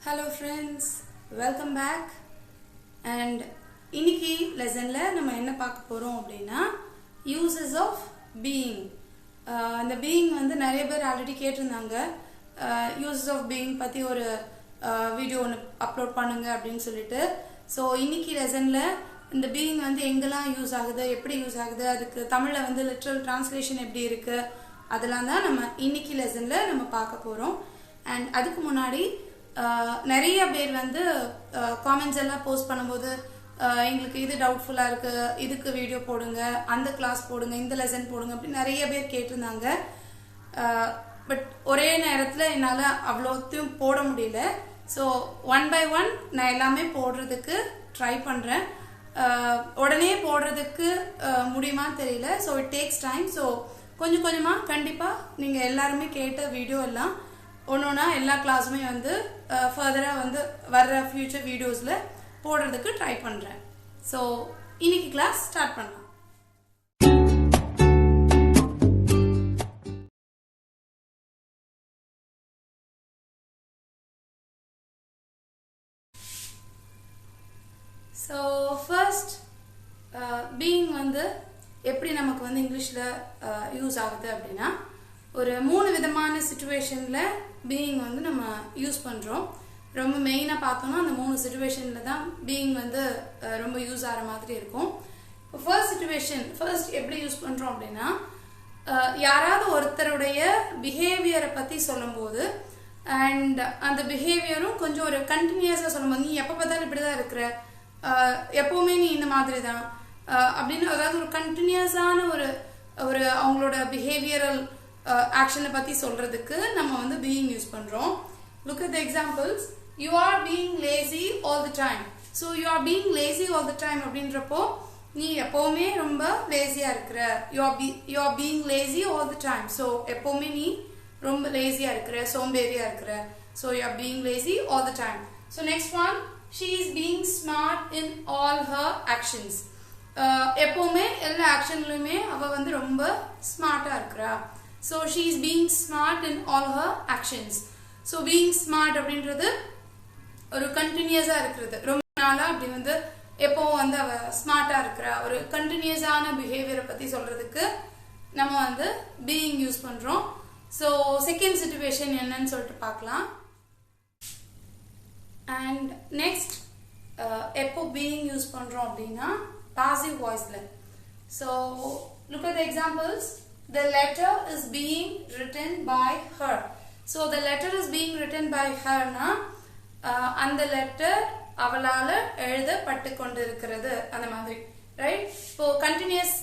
Hello friends, welcome back. And இன்னைக்கு லெசன்ல நம்ம என்ன பார்க்க போறோம் அப்படினா uses of being. அந்த being வந்து நிறைய பேர் ஆல்ரெடி கேட்டிருந்தாங்க. uses of being பத்தி ஒரு வீடியோ ஒன்னு அப்லோட் பண்ணுங்க அப்படினு சொல்லிட்டு. சோ இன்னைக்கு லெசன்ல இந்த being வந்து எங்கெல்லாம் யூஸ் ஆகுது, எப்படி யூஸ் ஆகுது, அதுக்கு தமிழ்ல வந்து லிட்டரல் டிரான்ஸ்லேஷன் எப்படி இருக்கு, அதெல்லாம் தான் நம்ம இன்னைக்கு லெசன்ல நம்ம பார்க்க போறோம். அண்ட் அதுக்கு முன்னாடி நிறைய பேர் வந்து காமெண்ட்ஸ் எல்லாம் போஸ்ட் பண்ணும்போது எங்களுக்கு இது டவுட்ஃபுல்லா இருக்கு, இதுக்கு வீடியோ போடுங்க, அந்த கிளாஸ் போடுங்க, இந்த லெசன் போடுங்க அப்படி நிறைய பேர் கேட்டிருந்தாங்க. பட் ஒரே நேரத்துல என்னால அவ்வளோத்தையும் போட முடியல. ஸோ ஒன் பை ஒன் நான் எல்லாமே போடுறதுக்கு ட்ரை பண்றேன். உடனே போடுறதுக்கு முடியுமான்னு தெரியல. So it takes time. So கொஞ்சம் கொஞ்சமா கண்டிப்பா நீங்க எல்லாருமே கேட்ட வீடியோ எல்லாம் ஒன்னொன்னா எல்லா கிளாஸுமே வந்து ஃபர்தரா வந்து வர்ற ஃபியூச்சர் வீடியோஸ்ல போடுறதுக்கு ட்ரை பண்றேன். ஸோ இன்னைக்கு கிளாஸ் ஸ்டார்ட் பண்ணலாம். ஸோ ஃபர்ஸ்ட் பீயிங் வந்து எப்படி நமக்கு வந்து இங்கிலீஷ்ல யூஸ் ஆகுது அப்படின்னா ஒரு 3 விதமான சிச்சுவேஷன்ல பீயிங் வந்து நம்ம யூஸ் பண்றோம். ரொம்ப மெயினா பார்த்தோம்னா அந்த 3 சிச்சுவேஷன்ல தான் பீயிங் வந்து ரொம்ப யூஸ் ஆகிற மாதிரி இருக்கும். இப்போ ஃபர்ஸ்ட் சிச்சுவேஷன் எப்படி யூஸ் பண்றோம் அப்படின்னா யாராவது ஒருத்தருடைய பிஹேவியரை பத்தி சொல்லும்போது அண்ட் அந்த பிஹேவியரும் கொஞ்சம் ஒரு கண்டினியூஸா சொல்லும்போது, நீ எப்ப பார்த்தாலும் இப்படிதான் இருக்கிற, எப்பவுமே நீ இந்த மாதிரி தான் அப்படின்னு அதாவது ஒரு கண்டினியூஸான ஒரு அவங்களோட பிஹேவியரல் ஆக்ஷனை பத்தி சொல்றதுக்கு நம்ம வந்து being யூஸ் பண்றோம். Look at the examples. You are being lazy all the time. So you are being lazy all the time அப்படின்றப்போ நீ எப்பவுமே ரொம்ப லேசியா இருக்கிற. You are being lazy all the time. So எப்பவுமே நீ ரொம்ப லேசியா இருக்கிற, சோம்பேறியா இருக்கிற. So you are being lazy all the time. So next one, she is being smart in all her actions. எப்பவுமே எல்லா ஆக்ஷன்லயுமே அவ வந்து ரொம்ப ஸ்மார்ட்டா இருக்கிறா. So she is being smart in all her actions. So being smart அப்படின்றது ஒரு கண்டினியூஸா இருக்கிறது. ரொம்ப நாளா அப்படி வந்து எப்பவும் வந்து அவ ஸ்மார்ட்டா இருக்கிறா, ஒரு கண்டினியூஸான பிஹேவியரை பத்தி சொல்றதுக்கு நம்ம வந்து being யூஸ் பண்றோம். So செகண்ட் சிச்சுவேஷன் என்னன்னு சொல்லிட்டு பார்க்கலாம். அண்ட் நெக்ஸ்ட் எப்போ being யூஸ் பண்றோம் அப்படின்னா passive voiceல. So look at the examples. The letter is being written by her. So the letter is being written by her na அந்த letter அவளால எழுதப்பட்டு கொண்டிருக்கிறது அந்த மாதிரி, ரைட்? இப்போ கண்டினியூஸ்,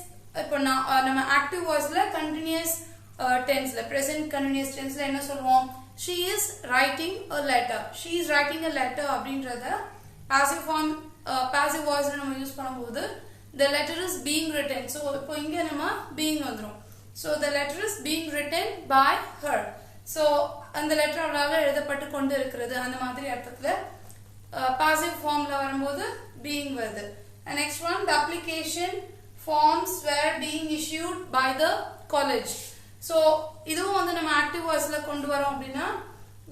இப்போ நம்ம ஆக்டிவ் வாய்ஸ்ல கண்டினியூஸ் டென்ஸ்ல பிரசன்ட் கண்டினியூஸ் டென்ஸ்ல என்ன சொல்லுவோம்? she is writing a letter. she is writing a letter அப்படின்றத passive form passive voice நம்ம யூஸ் பண்ணும்போது the letter is being written. so இப்போ இங்க நம்ம being வந்துரும். so the letter is being written by her. so அந்த letter அவளால எழுதப்பட்டு கொண்டு இருக்கிறது அந்த மாதிரி அர்த்தத்துல passive formல வரும்போது being வருது. and next one, the application forms were being issued by the college. so இதுவும் வந்து நம்ம ஆக்டிவ் வாய்ஸ்ல கொண்டு வரோம் அப்படின்னா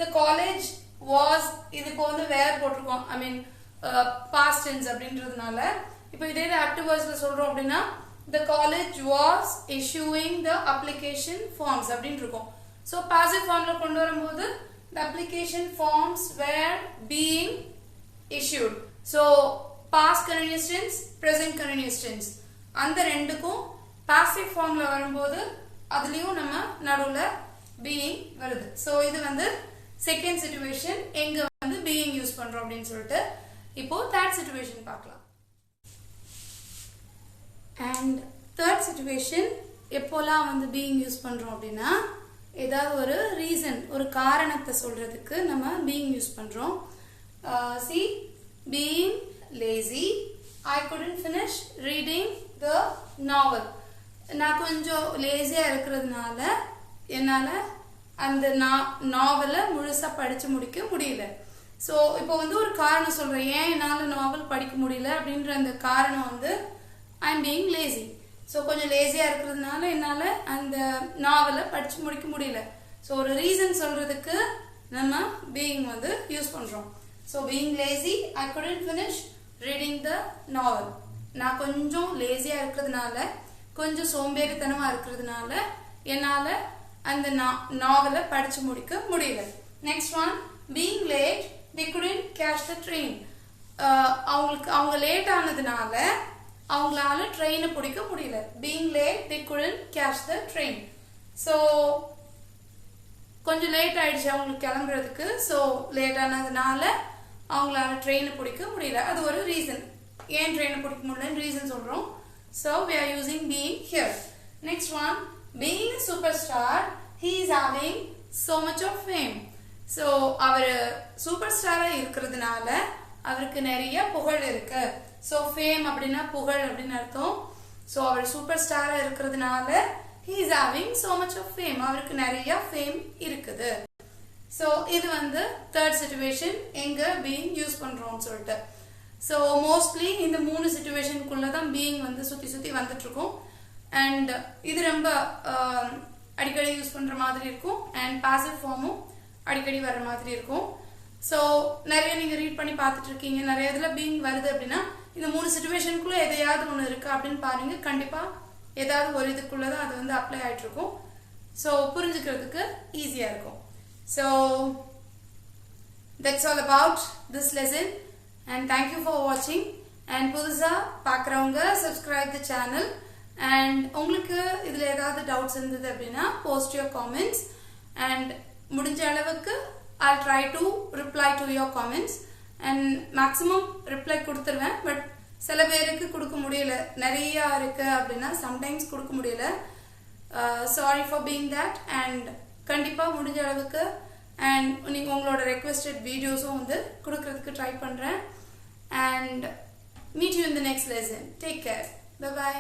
the college was, இதுக்கு வந்து were போட்டிருக்கோம், ஐ மீன் past tense அப்படின்றதுனால இப்போ இதே ஆக்டிவ் வாய்ஸ்ல சொல்றோம் அப்படின்னா the college was issuing the application forms அப்படின்னு இருக்கும். so passive formல கொண்டு வரும்போது the application forms were being issued. so past continuous tense, present continuous tense அந்த ரெண்டுக்கும் passive formல வரும்போது அதுலயும் நம்ம நடுவுல being வருது. so இது வந்து செகண்ட் சிச்சுவேஷன் எங்க வந்து being யூஸ் பண்றோம் அப்படின்னு சொல்லிட்டு. இப்போ தேர்ட் சிச்சுவேஷன் பார்க்கலாம். அண்ட் தேர்ட் சிச்சுவேஷன் எப்போலாம் வந்து being யூஸ் பண்றோம் அப்படின்னா ஏதாவது ஒரு ரீசன், ஒரு காரணத்தை சொல்றதுக்கு நம்ம being யூஸ் பண்றோம். see, being lazy, I couldn't finish reading the novel. நான் கொஞ்சம் லேசியா இருக்கிறதுனால என்னால அந்த நாவலை முழுசா படிச்சு முடிக்க முடியல. சோ இப்போ வந்து ஒரு காரணம் சொல்றேன், ஏன் என்னால நாவல் படிக்க முடியல அப்படின்ற அந்த காரணம் வந்து I'm being lazy. ஸோ கொஞ்சம் லேசியா இருக்கிறதுனால என்னால அந்த நாவலை படிச்சு முடிக்க முடியல. ஸோ ஒரு ரீசன் சொல்றதுக்கு நம்ம being வந்து யூஸ் பண்றோம். So being lazy, I couldn't finish reading the novel. நான் கொஞ்சம் லேசியா இருக்கிறதுனால கொஞ்சம் சோம்பேறித்தனமா இருக்கிறதுனால என்னால அந்த நாவலை படிச்சு முடிக்க முடியல. Next one, being late, they couldn't catch the train. அவங்க லேட் ஆனதுனால அவங்களால ட்ரெயினை பிடிக்க முடியல. being late, they couldn't catch the train. So கொஞ்சம் லேட் ஆயிடுச்சு அவங்களுக்கு கிளம்புறதுக்கு. ஸோ லேட் ஆனதுனால அவங்களால ட்ரெயினை பிடிக்க முடியல. அது ஒரு ரீசன். ஏன் ட்ரெயினை பிடிக்க முடியலன்னு ரீசன் சொல்றோம். So we are using being here. Next one, being a superstar, he is having so much of fame. So அவர் சூப்பர் ஸ்டாரா இருக்கிறதுனால அவருக்கு நிறைய புகழ் இருக்கு. ஸோ ஃபேம் அப்படின்னா புகழ் அப்படின்னு அர்த்தம். ஸோ அவர் சூப்பர் ஸ்டாரா இருக்கிறதுனால he is having so much of fame. அவருக்கு நிறைய ஃபேம் இருக்குது. ஸோ இது வந்து தேர்ட் சிச்சுவேஷன் எங்க being யூஸ் பண்றோம்னு சொல்லிட்டு. ஸோ மோஸ்ட்லி இந்த 3 சிச்சுவேஷனுக்குள்ள தான் being வந்து சுத்தி சுத்தி வந்துட்டு இருக்கும். அண்ட் இது ரொம்ப அடிக்கடி யூஸ் பண்ற மாதிரி இருக்கும். அண்ட் பாசிவ் ஃபார்மும் அடிக்கடி வர மாதிரி இருக்கும். ஸோ நிறைய நீங்க ரீட் பண்ணி பார்த்துட்டு இருக்கீங்க. நிறைய இதுல being வருது அப்படின்னா இந்த 3 சிச்சுவேஷனுக்குள்ள எதையாவது ஒன்று இருக்கு அப்படின்னு பாருங்க. கண்டிப்பா ஏதாவது ஒரு இதுக்குள்ளதான் அது வந்து அப்ளை ஆயிட்டு இருக்கும். ஸோ புரிஞ்சுக்கிறதுக்கு ஈஸியா இருக்கும். So that's all about this lesson and thank you for watching. and புதுசா பார்க்குறவங்க subscribe the channel. and உங்களுக்கு இதுல ஏதாவது டவுட்ஸ் இருந்தது அப்படின்னா post your comments and முடிஞ்ச அளவுக்கு I'll try to reply to your comments and maximum reply கொடுத்துருவேன். பட் சில பேருக்கு கொடுக்க முடியல, நிறைய இருக்கு அப்படின்னா சம்டைம்ஸ் கொடுக்க முடியல. Sorry for being that. And கண்டிப்பா முடிஞ்ச அளவுக்கு அண்ட் நீங்க உங்களோட ரெக்வெஸ்டட் வீடியோஸும் வந்து கொடுக்கறதுக்கு ட்ரை பண்றேன். And meet you in the next lesson. Take care. Bye by.